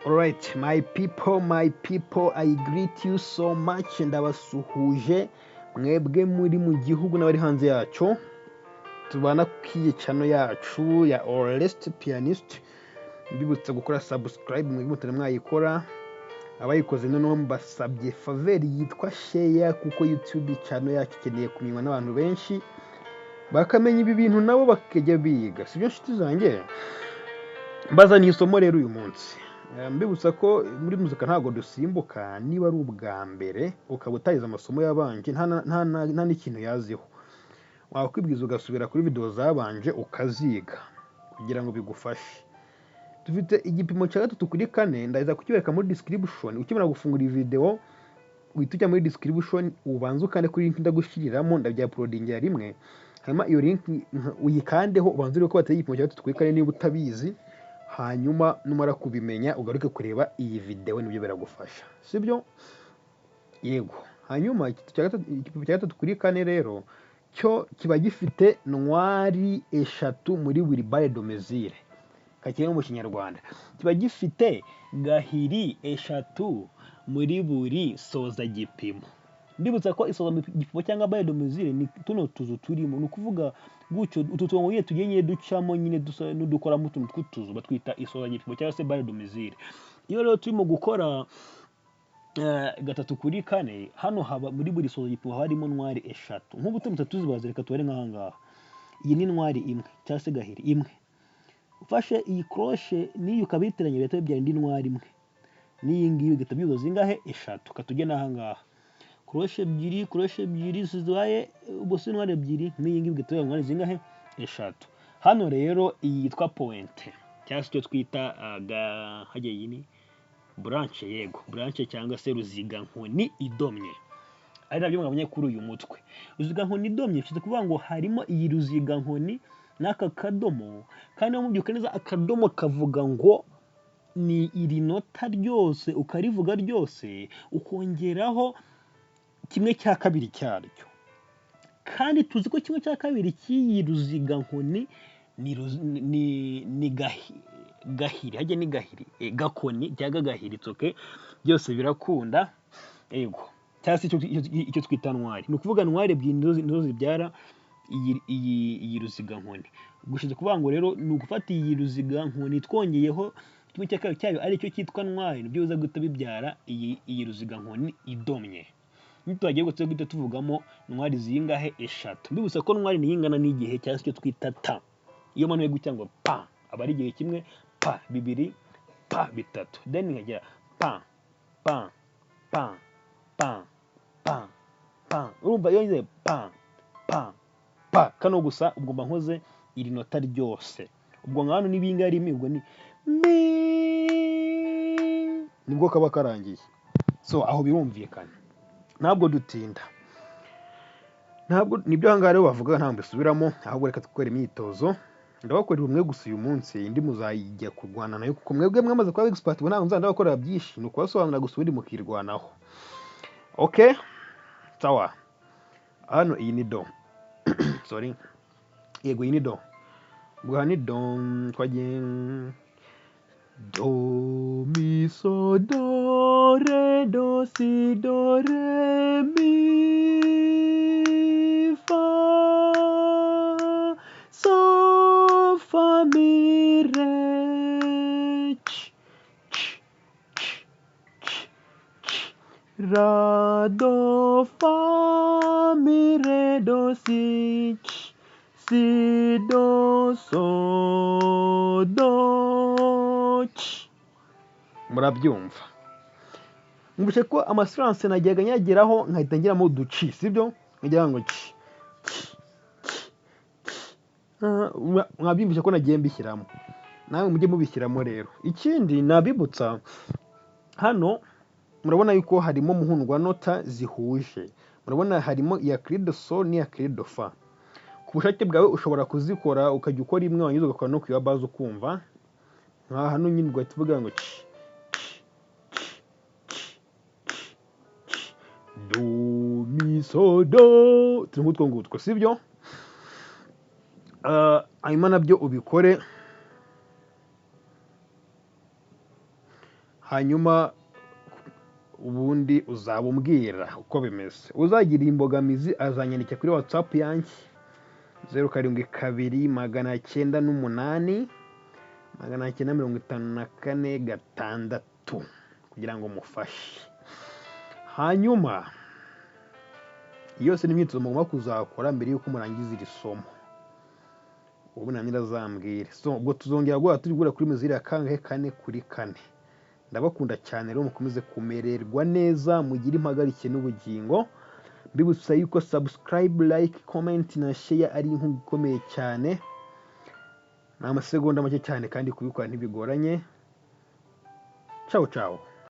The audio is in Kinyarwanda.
Alright, my people, I greet you so much. Ndabasuhuje mwebwe muri mu gihugu n'abari hanze yacu. Tubana kwiye channel yacu ya Orest Pianist. Mbibutsa gukora subscribe mwebwe mutari mwayikora. Abayikoze noneho mbasabye favor yitwa share kuko YouTube channel yacu ikeneye kumenywa n'abantu benshi. Bakamenya ibi bintu nabo bakajya biga. Sibyo nshuti zanjye? Mbazaniye isomo rero uyu munsi. Mbibutsa ko muri muzika ntago dusimbuka niba ari ubwa mbere ukaba utayize amasomo yabanje nta n'ikintu yaziho. Wakwibwiza ugasubira kuri video zabanje ukaziga kugira ngo bigufashe. Dufite igipimo cya 3 kuri 4 ndaza kukibereka muri description. Ukimara gufungura iyi video uhita ujya muri description ubanza ukande kuri link ndagushiriramo ndabya uploading ya rimwe. Hanyuma iyo link uyikandeho ubanza urebe ko bateye igipimo cya 3 kuri 4 niba utabizi. Hanyuma numara kubimenya ugaruke kureba iyi video nibyo biragufasha. Sibyo? Yego. Hanyuma igipimo cya 3 kuri 4 rero cyo kiba gifite ntwari eshatu muri buri balle de mesure. Kakiri mu Kinyarwanda. Kiba gifite gahiri eshatu muri buri soza gipimo. Ndibutsa ko isoza gipimo cyangwa balle de mesure ni tuno tuzu turimo. Nukuvuga gucyo ututongo ye tugenye ducamo nyine dukora mu tuntu tw'utuzu batwita isoza gipimo cyangwa se balle de mesure. Iyo rero turimo gukora 3 kuri 4 hano haba muri buri soza gipimo harimo ntwari eshatu. Nk'ubu tumutse tuzibaza reka tubare nk'ahangaha. Iyi ni ntwari imwe cyangwa se gahiri imwe. Ufashe iyi crochet niyo ukabitiranya leta bibyara indi ntwari imwe. Niyi ngiyo gitabyuzo zingahe eshatu katugena ahangaha. Crochet ebyiri zizaye ubose ntwari ebyiri niyi ngiyo gitabyuzo ntwari zingahe eshatu. Hano rero iyi yitwa pointée cyangwa se cyo twita hajye yini branché, yego branché cyangwa se ruzigankoni idomye. Ari nabyo mwabonye kuri uyu mutwe. Ruzigankoni idomye bifite kuvuga ngo harimo iyi ruzigankoni n'aka kadomo kandi mu byuka neza akadomo kavuga ngo ni iri nota ryose ukarivuga ryose ukongeraho kimwe cya kabiri cyaryo. Kandi tuzi ko kimwe cya kabiri cy'iyi ruzigankoni ni gahiri hajye ni gahiri gakoni cyangwa gahiri tsoke byose birakunda. Yego cyase icyo twita ntwari. Ni ukuvuga ntwari ebyiri nizo zibyara iyi ruzigankoni. Gushize kuvuga ngo rero ni ugufata iyi ruzigankoni twongeyeho kimwe cya kabiri cyayo ari cyo cyitwa ntwari nibyo biza guhita bibyara iyi ruzigankoni idomye. Nitwagiye guhita tuvugamo ntwari zingahe eshatu. Mbibutsa ko ntwari niyingana n'igihe cyase cyo twita ta. Iyo manuye gutya ngo pa aba ari igihe kimwe pa bibiri pa bitatu then nkajya pa pa pa pa pa pa. Urumva iyo ngize pa pa pa kano gusa ubwo mba nkoze iri nota ryose. Ubwo nkano nibinga rimwe ubwo ni mi nibwo kaba karangiye. So aho birumvikana ntabwo dutinda. Ntabwo nibyo hangare bavuga nta mbisubiramo ahubwo reka tukore imyitozo. Ndabakorera umwe gusa uyu munsi indi muzayijya kurwana nayo kuko mwebwe mwamaze kuba expert bona nzanda bakora byinshi nuko basobanura gusa uri mukirwanaho. Okay? Sawa. Hano iyi ni do. Sorry. Yego iyi ni do. Bwa ni do twagiye do mi so do re do si do re mi fa so fa mi re ra do fa mi re do si do so do murabyumva. Mbushe ko amasurance najyaga nyageraho nkahita ngiramo uduci sibyo ngira ngo mwabyumvisha ko nagiye mbishyiramo nawe mujye mubishyiramo rero. Ikindi nabibutsa hano murabona yuko harimo muhundwa nota zihuje. Murabona harimo iya clé de sol n'iya clé de fa. Ku bushake bwawe ushobora kuzikora ukajya ukora imwe wanyuze ugakora no kuya base ukumva. Nka hano nyine ugahita uvuga ngo do mi so do tunutwo ngutwo sibyo. Hanyuma nabyo ubikore hanyuma ubundi uzaba umbwira uko bimeze. Uzagira imbogamizi azanyandikira kuri WhatsApp yanjye 0729089546 kugira ngo mufashe. Hanyuma yose ni imyitozo mugomba kuzakora mbere y'uko murangiza iri somo. Ubu nanjye azambwira. Ubwo tuzongera guhura turi guhura kuri meziri ya kangahe? 4/4. Ndabakunda cyane rero, mukomeze kumererwa neza, mugire impagarike n'ubugingo. Mbibutsa yuko subscribe, like, comment na share ari inkunga ikomeye cyane. Ni amasegonda make cyane kandi kubikora ntibigoranye. Ciao ciao.